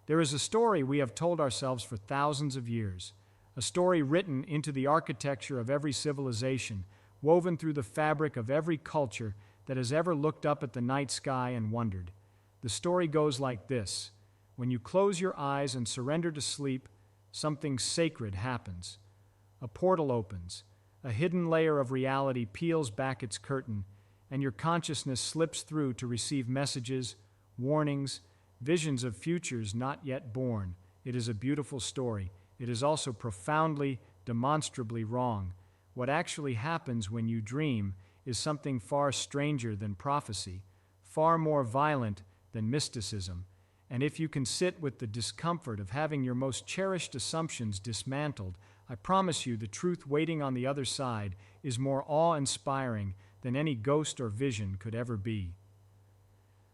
There is a story we have told ourselves for thousands of years, a story written into the architecture of every civilization, woven through the fabric of every culture that has ever looked up at the night sky and wondered. The story goes like this. When you close your eyes and surrender to sleep, something sacred happens. A portal opens, a hidden layer of reality peels back its curtain, and your consciousness slips through to receive messages, warnings, visions of futures not yet born. It is a beautiful story. It is also profoundly, demonstrably wrong. What actually happens when you dream is something far stranger than prophecy, far more violent than mysticism. And if you can sit with the discomfort of having your most cherished assumptions dismantled, I promise you the truth waiting on the other side is more awe-inspiring than any ghost or vision could ever be.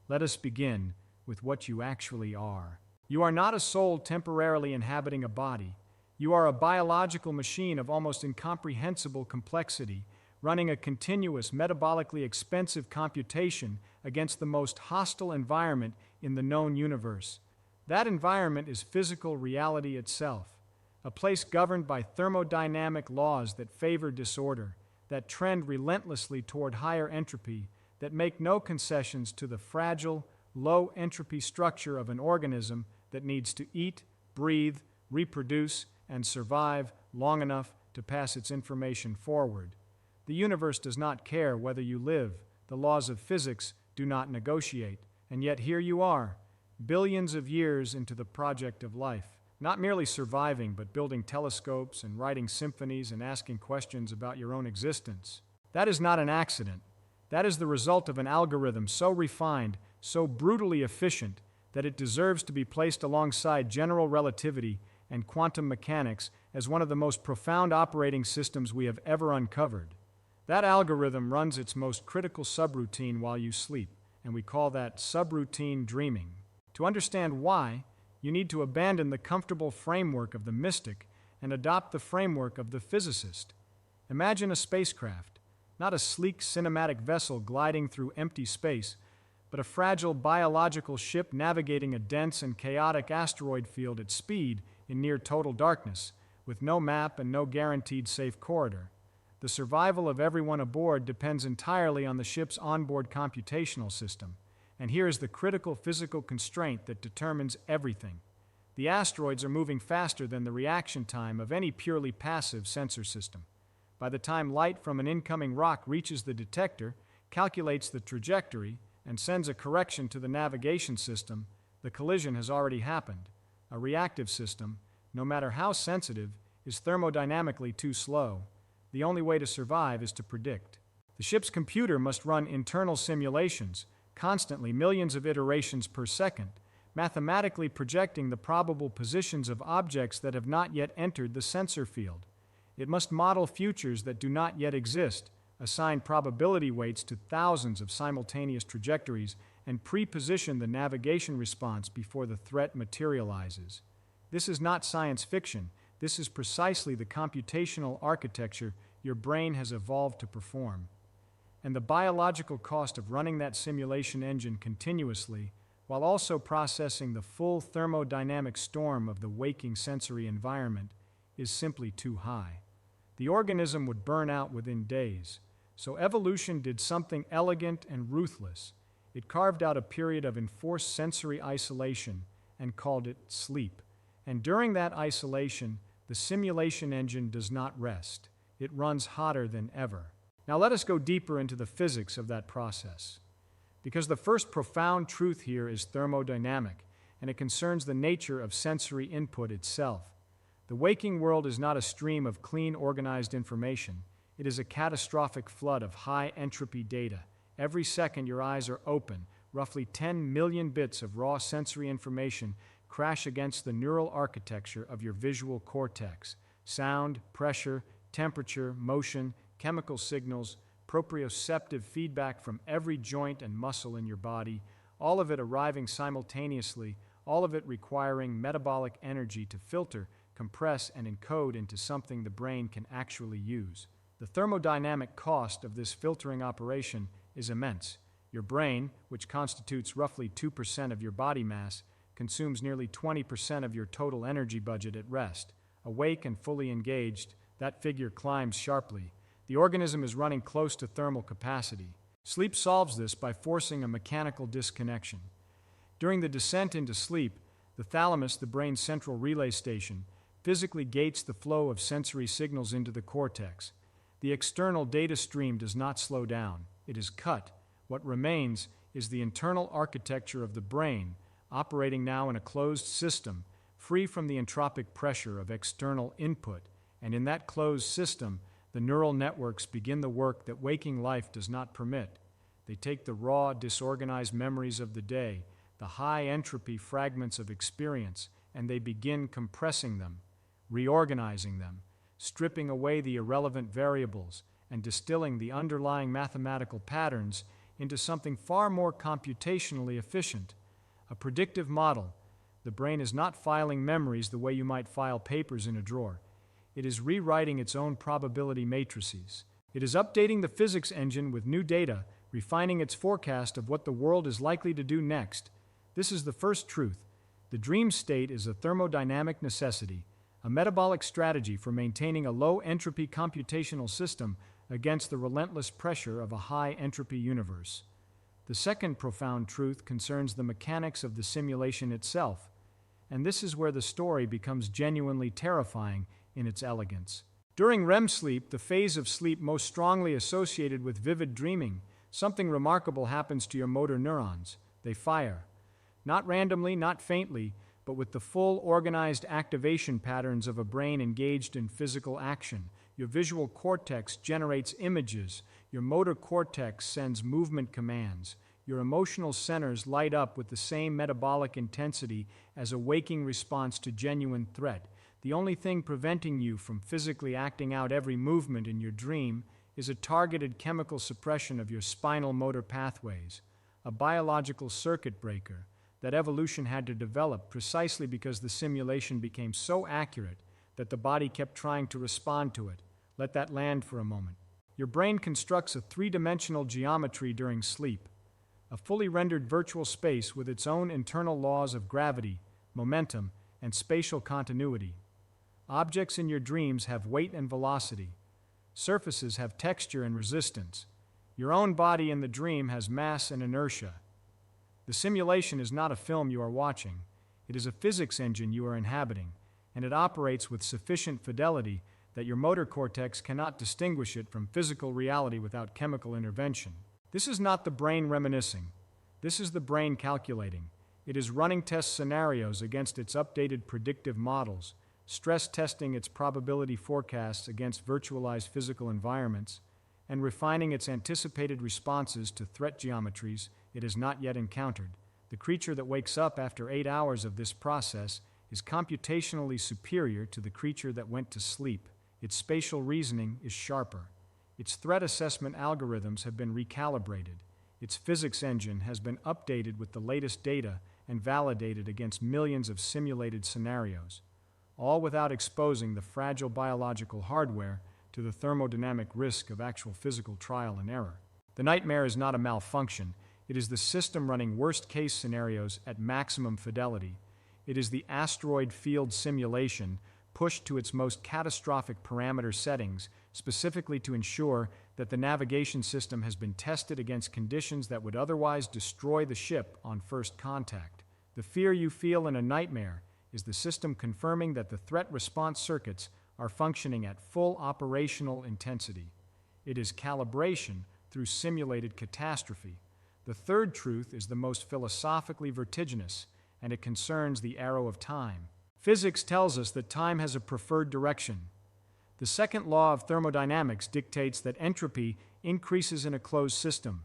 Let us begin with what you actually are. You are not a soul temporarily inhabiting a body. You are a biological machine of almost incomprehensible complexity, running a continuous, metabolically expensive computation against the most hostile environment in the known universe. That environment is physical reality itself, a place governed by thermodynamic laws that favor disorder, that trend relentlessly toward higher entropy, that make no concessions to the fragile, low-entropy structure of an organism that needs to eat, breathe, reproduce, and survive long enough to pass its information forward. The universe does not care whether you live. The laws of physics do not negotiate. And yet here you are, billions of years into the project of life, not merely surviving, but building telescopes and writing symphonies and asking questions about your own existence. That is not an accident. That is the result of an algorithm so refined, so brutally efficient, that it deserves to be placed alongside general relativity and quantum mechanics as one of the most profound operating systems we have ever uncovered. That algorithm runs its most critical subroutine while you sleep, and we call that subroutine dreaming. To understand why, you need to abandon the comfortable framework of the mystic and adopt the framework of the physicist. Imagine a spacecraft, not a sleek cinematic vessel gliding through empty space, but a fragile biological ship navigating a dense and chaotic asteroid field at speed in near total darkness, with no map and no guaranteed safe corridor. The survival of everyone aboard depends entirely on the ship's onboard computational system, and here is the critical physical constraint that determines everything. The asteroids are moving faster than the reaction time of any purely passive sensor system. By the time light from an incoming rock reaches the detector, calculates the trajectory, and sends a correction to the navigation system, the collision has already happened. A reactive system, no matter how sensitive, is thermodynamically too slow. The only way to survive is to predict. The ship's computer must run internal simulations, constantly millions of iterations per second, mathematically projecting the probable positions of objects that have not yet entered the sensor field. It must model futures that do not yet exist, assign probability weights to thousands of simultaneous trajectories, and pre-position the navigation response before the threat materializes. This is not science fiction. This is precisely the computational architecture your brain has evolved to perform. And the biological cost of running that simulation engine continuously, while also processing the full thermodynamic storm of the waking sensory environment, is simply too high. The organism would burn out within days. So evolution did something elegant and ruthless. It carved out a period of enforced sensory isolation and called it sleep. And during that isolation, the simulation engine does not rest. It runs hotter than ever. Now let us go deeper into the physics of that process. Because the first profound truth here is thermodynamic, and it concerns the nature of sensory input itself. The waking world is not a stream of clean, organized information. It is a catastrophic flood of high-entropy data. Every second your eyes are open, roughly 10 million bits of raw sensory information crash against the neural architecture of your visual cortex. Sound, pressure, temperature, motion, chemical signals, proprioceptive feedback from every joint and muscle in your body, all of it arriving simultaneously, all of it requiring metabolic energy to filter, compress, and encode into something the brain can actually use. The thermodynamic cost of this filtering operation is immense. Your brain, which constitutes roughly 2% of your body mass, consumes nearly 20% of your total energy budget at rest. Awake and fully engaged, that figure climbs sharply. The organism is running close to thermal capacity. Sleep solves this by forcing a mechanical disconnection. During the descent into sleep, the thalamus, the brain's central relay station, physically gates the flow of sensory signals into the cortex. The external data stream does not slow down. It is cut. What remains is the internal architecture of the brain, operating now in a closed system, free from the entropic pressure of external input. And in that closed system, the neural networks begin the work that waking life does not permit. They take the raw, disorganized memories of the day, the high-entropy fragments of experience, and they begin compressing them, reorganizing them, stripping away the irrelevant variables, and distilling the underlying mathematical patterns into something far more computationally efficient, a predictive model. The brain is not filing memories the way you might file papers in a drawer. It is rewriting its own probability matrices. It is updating the physics engine with new data, refining its forecast of what the world is likely to do next. This is the first truth. The dream state is a thermodynamic necessity, a metabolic strategy for maintaining a low-entropy computational system against the relentless pressure of a high-entropy universe. The second profound truth concerns the mechanics of the simulation itself, and this is where the story becomes genuinely terrifying in its elegance. During REM sleep, the phase of sleep most strongly associated with vivid dreaming, something remarkable happens to your motor neurons. They fire. Not randomly, not faintly, but with the full organized activation patterns of a brain engaged in physical action. Your visual cortex generates images. Your motor cortex sends movement commands. Your emotional centers light up with the same metabolic intensity as a waking response to genuine threat. The only thing preventing you from physically acting out every movement in your dream is a targeted chemical suppression of your spinal motor pathways, a biological circuit breaker that evolution had to develop precisely because the simulation became so accurate that the body kept trying to respond to it. Let that land for a moment. Your brain constructs a three-dimensional geometry during sleep, a fully rendered virtual space with its own internal laws of gravity, momentum, and spatial continuity. Objects in your dreams have weight and velocity. Surfaces have texture and resistance. Your own body in the dream has mass and inertia. The simulation is not a film you are watching. It is a physics engine you are inhabiting, and it operates with sufficient fidelity that your motor cortex cannot distinguish it from physical reality without chemical intervention. This is not the brain reminiscing. This is the brain calculating. It is running test scenarios against its updated predictive models, stress testing its probability forecasts against virtualized physical environments, and refining its anticipated responses to threat geometries it has not yet encountered. The creature that wakes up after 8 hours of this process is computationally superior to the creature that went to sleep. Its spatial reasoning is sharper. Its threat assessment algorithms have been recalibrated. Its physics engine has been updated with the latest data and validated against millions of simulated scenarios, all without exposing the fragile biological hardware to the thermodynamic risk of actual physical trial and error. The nightmare is not a malfunction. It is the system running worst-case scenarios at maximum fidelity. It is the asteroid field simulation pushed to its most catastrophic parameter settings, specifically to ensure that the navigation system has been tested against conditions that would otherwise destroy the ship on first contact. The fear you feel in a nightmare is the system confirming that the threat response circuits are functioning at full operational intensity. It is calibration through simulated catastrophe. The third truth is the most philosophically vertiginous, and it concerns the arrow of time. Physics tells us that time has a preferred direction. The second law of thermodynamics dictates that entropy increases in a closed system.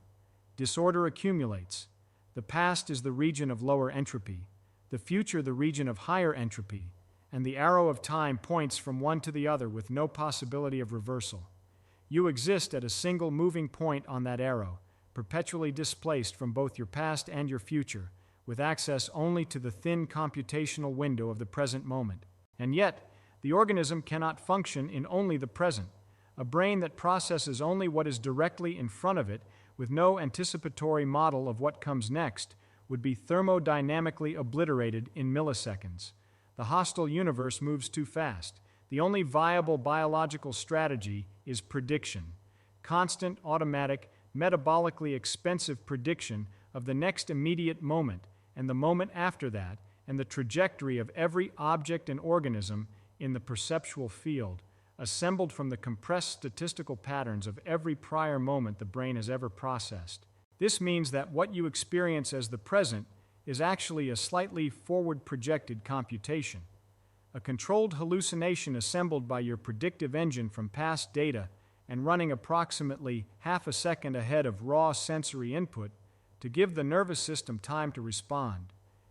Disorder accumulates. The past is the region of lower entropy, the future the region of higher entropy, and the arrow of time points from one to the other with no possibility of reversal. You exist at a single moving point on that arrow, perpetually displaced from both your past and your future, with access only to the thin computational window of the present moment. And yet, the organism cannot function in only the present. A brain that processes only what is directly in front of it, with no anticipatory model of what comes next, would be thermodynamically obliterated in milliseconds. The hostile universe moves too fast. The only viable biological strategy is prediction. Constant, automatic, metabolically expensive prediction of the next immediate moment and the moment after that, and the trajectory of every object and organism in the perceptual field, assembled from the compressed statistical patterns of every prior moment the brain has ever processed. This means that what you experience as the present is actually a slightly forward-projected computation, a controlled hallucination assembled by your predictive engine from past data and running approximately half a second ahead of raw sensory input to give the nervous system time to respond.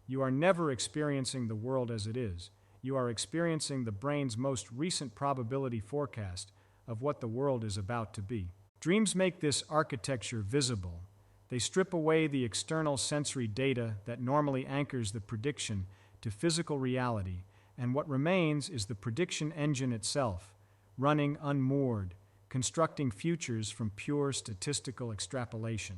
You are never experiencing the world as it is. You are experiencing the brain's most recent probability forecast of what the world is about to be. Dreams make this architecture visible. They strip away the external sensory data that normally anchors the prediction to physical reality, and what remains is the prediction engine itself, running unmoored, constructing futures from pure statistical extrapolation.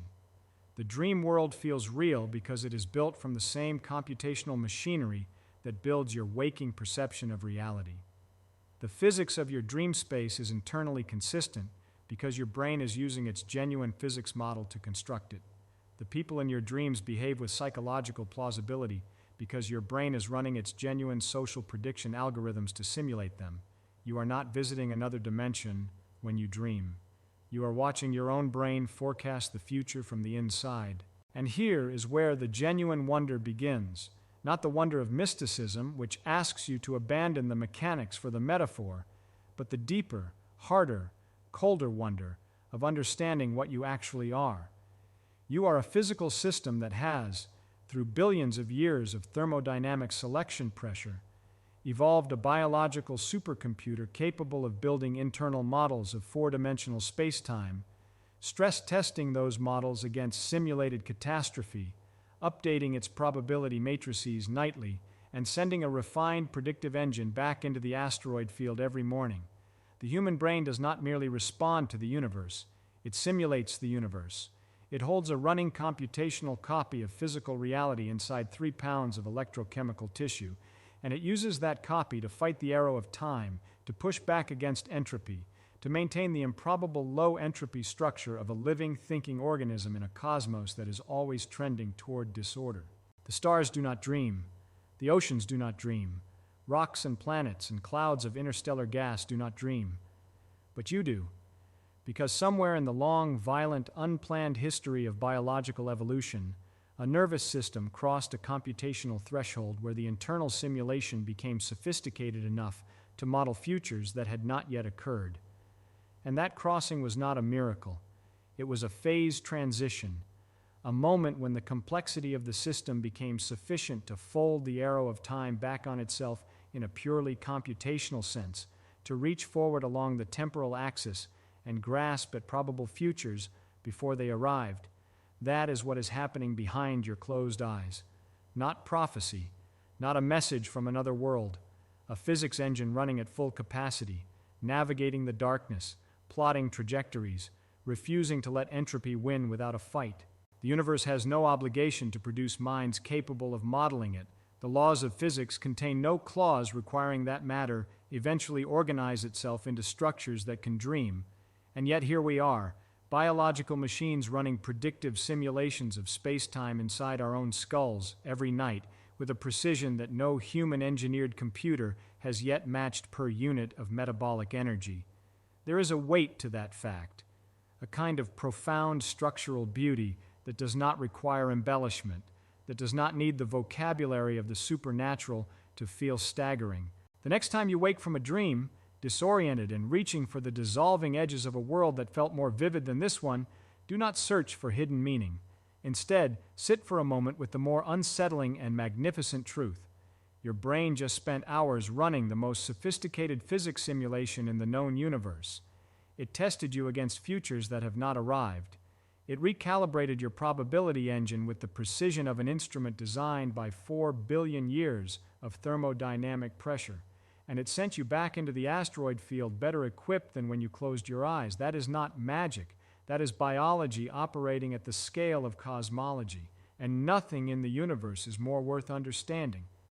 The dream world feels real because it is built from the same computational machinery that builds your waking perception of reality. The physics of your dream space is internally consistent because your brain is using its genuine physics model to construct it. The people in your dreams behave with psychological plausibility because your brain is running its genuine social prediction algorithms to simulate them. You are not visiting another dimension when you dream. You are watching your own brain forecast the future from the inside. And here is where the genuine wonder begins, not the wonder of mysticism, which asks you to abandon the mechanics for the metaphor, but the deeper, harder, colder wonder of understanding what you actually are. You are a physical system that has, through billions of years of thermodynamic selection pressure, evolved a biological supercomputer capable of building internal models of four-dimensional space-time, stress-testing those models against simulated catastrophe, updating its probability matrices nightly, and sending a refined predictive engine back into the asteroid field every morning. The human brain does not merely respond to the universe, it simulates the universe. It holds a running computational copy of physical reality inside 3 pounds of electrochemical tissue, and it uses that copy to fight the arrow of time, to push back against entropy, to maintain the improbable low-entropy structure of a living, thinking organism in a cosmos that is always trending toward disorder. The stars do not dream. The oceans do not dream. Rocks and planets and clouds of interstellar gas do not dream. But you do, because somewhere in the long, violent, unplanned history of biological evolution, a nervous system crossed a computational threshold where the internal simulation became sophisticated enough to model futures that had not yet occurred. And that crossing was not a miracle. It was a phase transition, a moment when the complexity of the system became sufficient to fold the arrow of time back on itself in a purely computational sense, to reach forward along the temporal axis and grasp at probable futures before they arrived. That is what is happening behind your closed eyes. Not prophecy, not a message from another world, a physics engine running at full capacity, navigating the darkness, plotting trajectories, refusing to let entropy win without a fight. The universe has no obligation to produce minds capable of modeling it. The laws of physics contain no clause requiring that matter eventually organize itself into structures that can dream. And yet here we are, biological machines running predictive simulations of space-time inside our own skulls every night with a precision that no human-engineered computer has yet matched per unit of metabolic energy. There is a weight to that fact, a kind of profound structural beauty that does not require embellishment, that does not need the vocabulary of the supernatural to feel staggering. The next time you wake from a dream, disoriented and reaching for the dissolving edges of a world that felt more vivid than this one, do not search for hidden meaning. Instead, sit for a moment with the more unsettling and magnificent truth. Your brain just spent hours running the most sophisticated physics simulation in the known universe. It tested you against futures that have not arrived. It recalibrated your probability engine with the precision of an instrument designed by 4 billion years of thermodynamic pressure. And it sent you back into the asteroid field better equipped than when you closed your eyes. That is not magic. That is biology operating at the scale of cosmology. and nothing in the universe is more worth understanding.